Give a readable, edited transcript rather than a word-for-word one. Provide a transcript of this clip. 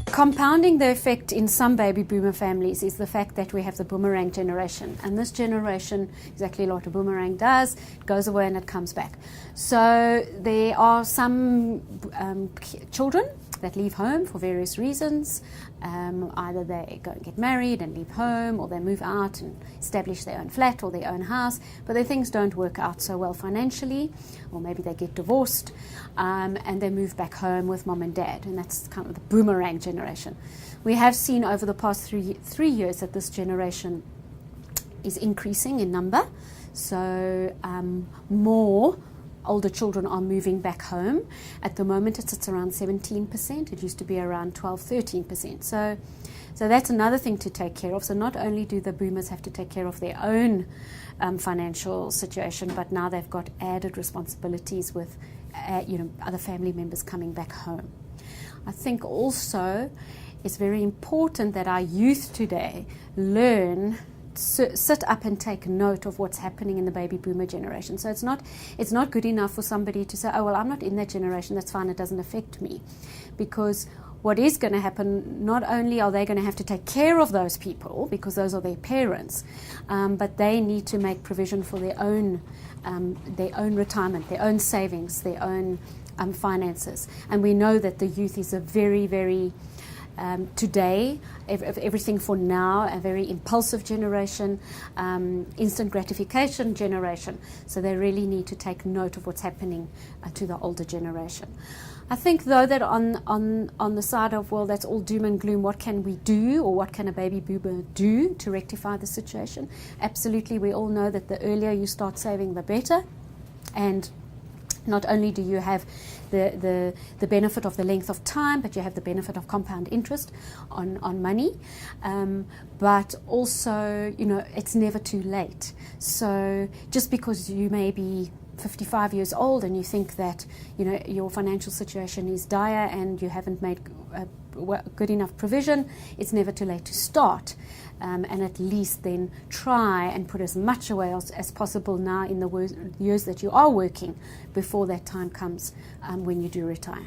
Compounding the effect in some baby boomer families is the fact that we have the boomerang generation. And this generation, exactly what a boomerang does, it goes away and it comes back. So there are some children that leave home for various reasons. Either they go and get married and leave home, or they move out and establish their own flat or their own house, but their things don't work out so well financially, or maybe they get divorced and they move back home with mom and dad, and that's kind of the boomerang generation. We have seen over the past three years that this generation is increasing in number, so more older children are moving back home. At the moment it sits around 17%. It used to be around 12-13%. So that's another thing to take care of. So not only do the boomers have to take care of their own financial situation, but now they've got added responsibilities with other family members coming back home. I think also it's very important that our youth today learn, sit up and take note of what's happening in the baby boomer generation. So it's not good enough for somebody to say, oh, well, I'm not in that generation, that's fine, it doesn't affect me. Because what is going to happen, not only are they going to have to take care of those people, because those are their parents, but they need to make provision for their own retirement, their own savings, their own finances. And we know that the youth is a very, very today, everything for now, a very impulsive generation, instant gratification generation. So they really need to take note of what's happening to the older generation. I think, though, that on the side of, well, that's all doom and gloom, what can we do, or what can a baby boomer do to rectify the situation? Absolutely, we all know that the earlier you start saving, the better. And not only do you have the benefit of the length of time, but you have the benefit of compound interest on money. But also, it's never too late. So just because you may be 55 years old and you think that your financial situation is dire and you haven't made good enough provision, it's never too late to start. And at least then try and put as much away as possible now in the years that you are working before that time comes when you do retire.